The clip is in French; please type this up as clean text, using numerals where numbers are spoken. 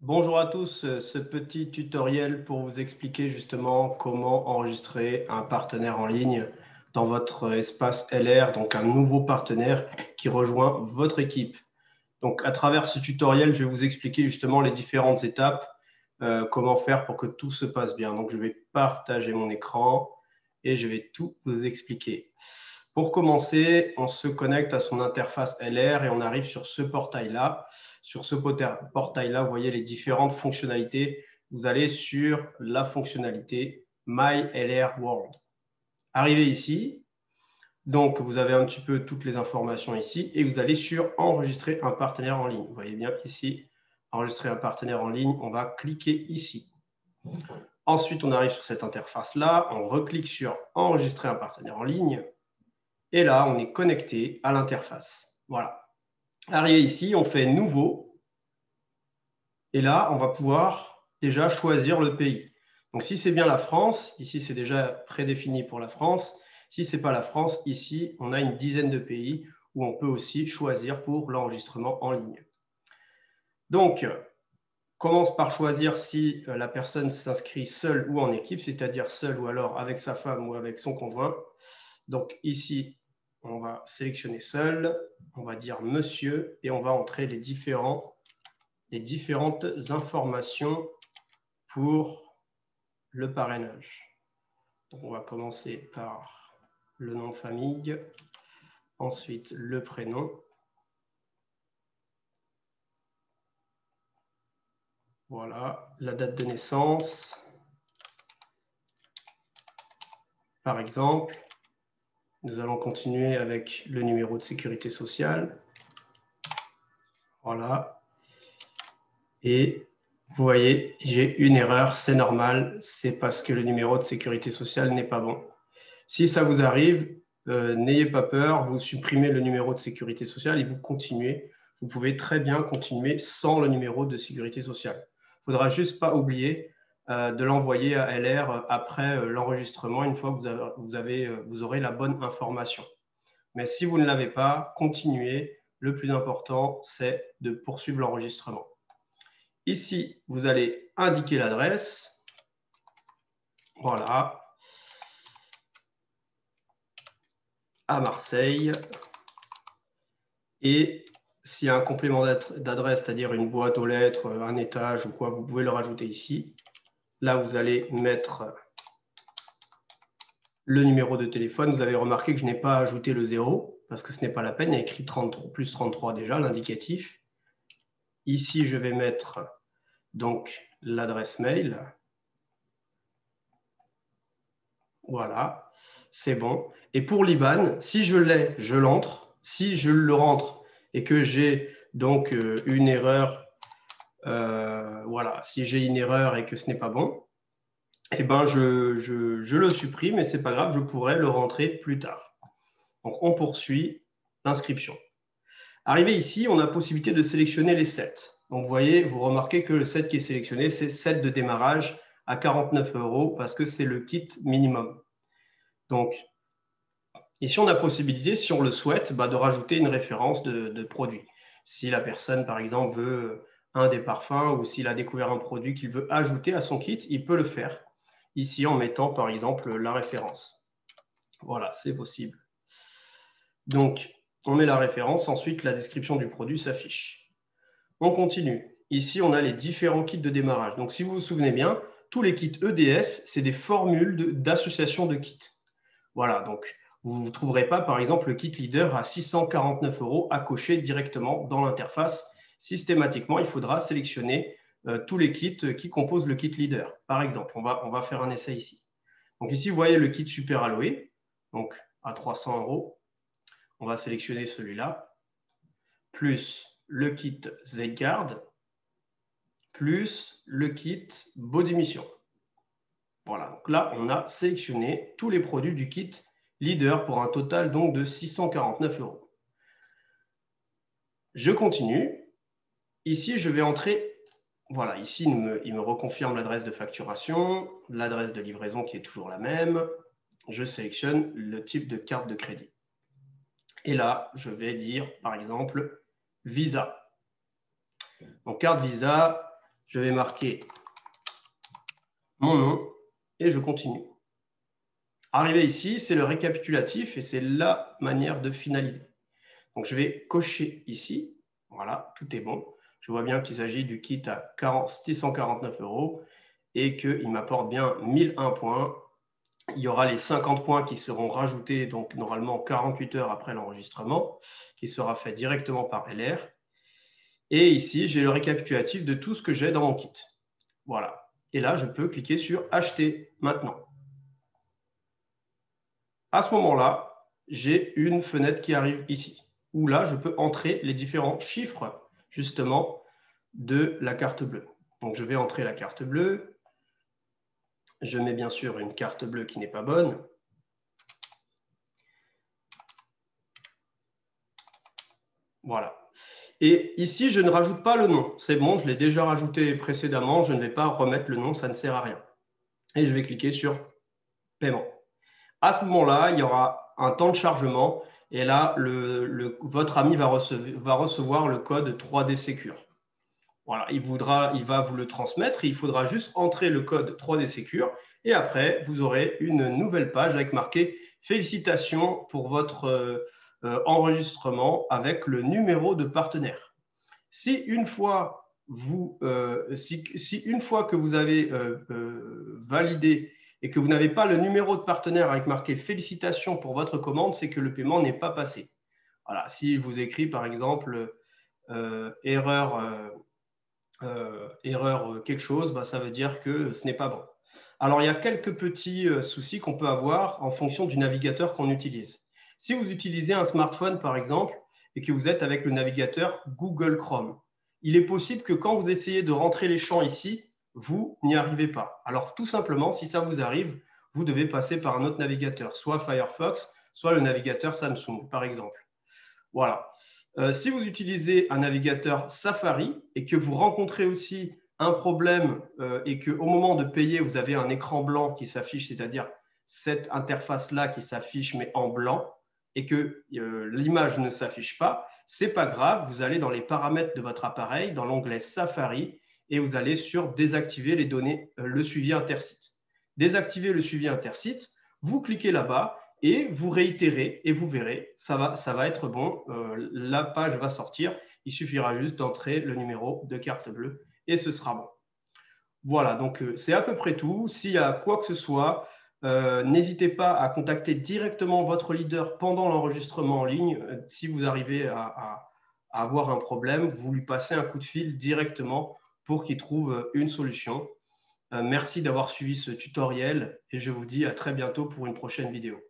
Bonjour à tous, ce petit tutoriel pour vous expliquer justement comment enregistrer un partenaire en ligne dans votre espace LR, donc un nouveau partenaire qui rejoint votre équipe. Donc à travers ce tutoriel, je vais vous expliquer justement les différentes étapes, comment faire pour que tout se passe bien. Donc je vais partager mon écran et je vais tout vous expliquer. Pour commencer, on se connecte à son interface LR et on arrive sur ce portail-là. Sur ce portail-là, vous voyez les différentes fonctionnalités. Vous allez sur la fonctionnalité My LR World. Arrivé ici, donc vous avez un petit peu toutes les informations ici et vous allez sur Enregistrer un partenaire en ligne. Vous voyez bien ici, Enregistrer un partenaire en ligne, on va cliquer ici. Ensuite, on arrive sur cette interface-là, on reclique sur Enregistrer un partenaire en ligne. Et là, on est connecté à l'interface. Voilà. Arrivé ici, on fait Nouveau. Et là, on va pouvoir déjà choisir le pays. Donc, si c'est bien la France, ici, c'est déjà prédéfini pour la France. Si ce n'est pas la France, ici, on a une dizaine de pays où on peut aussi choisir pour l'enregistrement en ligne. Donc, commence par choisir si la personne s'inscrit seule ou en équipe, c'est-à-dire seule ou alors avec sa femme ou avec son conjoint. Donc, ici, on va sélectionner seul, on va dire monsieur et on va entrer les différentes informations pour le parrainage. Donc, on va commencer par le nom de famille, ensuite le prénom. Voilà, la date de naissance, par exemple. Nous allons continuer avec le numéro de sécurité sociale. Voilà. Et vous voyez, j'ai une erreur, c'est normal, c'est parce que le numéro de sécurité sociale n'est pas bon. Si ça vous arrive, n'ayez pas peur, vous supprimez le numéro de sécurité sociale et vous continuez. Vous pouvez très bien continuer sans le numéro de sécurité sociale. Il ne faudra juste pas oublier de l'envoyer à LR après l'enregistrement, une fois que vous aurez la bonne information. Mais si vous ne l'avez pas, continuez. Le plus important, c'est de poursuivre l'enregistrement. Ici, vous allez indiquer l'adresse. Voilà. À Marseille. Et s'il y a un complément d'adresse, c'est-à-dire une boîte aux lettres, un étage ou quoi, vous pouvez le rajouter ici. Là, vous allez mettre le numéro de téléphone. Vous avez remarqué que je n'ai pas ajouté le 0 parce que ce n'est pas la peine. Il y a écrit 33, plus 33 déjà, l'indicatif. Ici, je vais mettre donc l'adresse mail. Voilà, c'est bon. Et pour l'IBAN, si je l'ai, je l'entre. Si je le rentre et que j'ai donc une erreur, voilà, si j'ai une erreur et que ce n'est pas bon, eh ben je le supprime et ce n'est pas grave, je pourrai le rentrer plus tard. Donc, on poursuit l'inscription. Arrivé ici, on a la possibilité de sélectionner les sets. Donc, vous voyez, vous remarquez que le set qui est sélectionné, c'est set de démarrage à 49 € parce que c'est le kit minimum. Donc, ici, on a la possibilité, si on le souhaite, de rajouter une référence de produit. Si la personne, par exemple, veut un des parfums ou s'il a découvert un produit qu'il veut ajouter à son kit, il peut le faire. Ici, en mettant, par exemple, la référence. Voilà, c'est possible. Donc, on met la référence. Ensuite, la description du produit s'affiche. On continue. Ici, on a les différents kits de démarrage. Donc, si vous vous souvenez bien, tous les kits EDS, c'est des formules d'association de kits. Voilà, donc vous ne trouverez pas, par exemple, le kit leader à 649 € à cocher directement dans l'interface. Systématiquement, il faudra sélectionner tous les kits qui composent le kit leader. Par exemple, on va faire un essai ici. Donc ici, vous voyez le kit Super Aloe, donc à 300 €. On va sélectionner celui-là, plus le kit Z-Guard, plus le kit Body Mission. Voilà, donc là, on a sélectionné tous les produits du kit leader pour un total donc de 649 €. Je continue. Ici, je vais entrer. Voilà, ici, il me reconfirme l'adresse de facturation, l'adresse de livraison qui est toujours la même. Je sélectionne le type de carte de crédit. Et là, je vais dire, par exemple, Visa. Donc, carte Visa, Je vais marquer mon nom et je continue. Arrivé ici, c'est le récapitulatif et c'est la manière de finaliser. Donc, je vais cocher ici. Voilà, tout est bon. Je vois bien qu'il s'agit du kit à 649 € et qu'il m'apporte bien 1001 points. Il y aura les 50 points qui seront rajoutés, donc normalement 48 heures après l'enregistrement, qui sera fait directement par LR. Et ici, j'ai le récapitulatif de tout ce que j'ai dans mon kit. Voilà. Et là, je peux cliquer sur « Acheter maintenant ». À ce moment-là, j'ai une fenêtre qui arrive ici, où là, je peux entrer les différents chiffres, justement, de la carte bleue. Donc, je vais entrer la carte bleue. Je mets bien sûr une carte bleue qui n'est pas bonne. Voilà. Et ici, je ne rajoute pas le nom. C'est bon, je l'ai déjà rajouté précédemment. Je ne vais pas remettre le nom, ça ne sert à rien. Et je vais cliquer sur « Paiement ». À ce moment-là, il y aura un temps de chargement. Et là, votre ami va recevoir le code 3D Secure. Voilà, il va vous le transmettre. Il faudra juste entrer le code 3D Secure. Et après, vous aurez une nouvelle page avec marqué « Félicitations pour votre enregistrement avec le numéro de partenaire ». Si une fois que vous avez validé et que vous n'avez pas le numéro de partenaire avec marqué « Félicitations pour votre commande », c'est que le paiement n'est pas passé. Voilà, si vous écrit par exemple erreur quelque chose, bah, ça veut dire que ce n'est pas bon. Alors, il y a quelques petits soucis qu'on peut avoir en fonction du navigateur qu'on utilise. Si vous utilisez un smartphone, par exemple, et que vous êtes avec le navigateur Google Chrome, il est possible que quand vous essayez de rentrer les champs ici, vous n'y arrivez pas. Alors, tout simplement, si ça vous arrive, vous devez passer par un autre navigateur, soit Firefox, soit le navigateur Samsung, par exemple. Voilà. Si vous utilisez un navigateur Safari et que vous rencontrez aussi un problème et qu'au moment de payer, vous avez un écran blanc qui s'affiche, c'est-à-dire cette interface-là qui s'affiche mais en blanc et que l'image ne s'affiche pas, ce n'est pas grave, vous allez dans les paramètres de votre appareil, dans l'onglet Safari et vous allez sur désactiver les données, le suivi intersite. Désactiver le suivi intersite, vous cliquez là-bas et vous réitérez et vous verrez, ça va être bon, la page va sortir, il suffira juste d'entrer le numéro de carte bleue et ce sera bon. Voilà, donc c'est à peu près tout. S'il y a quoi que ce soit, n'hésitez pas à contacter directement votre leader pendant l'enregistrement en ligne. Si vous arrivez à avoir un problème, vous lui passez un coup de fil directement pour qu'il trouve une solution. Merci d'avoir suivi ce tutoriel et je vous dis à très bientôt pour une prochaine vidéo.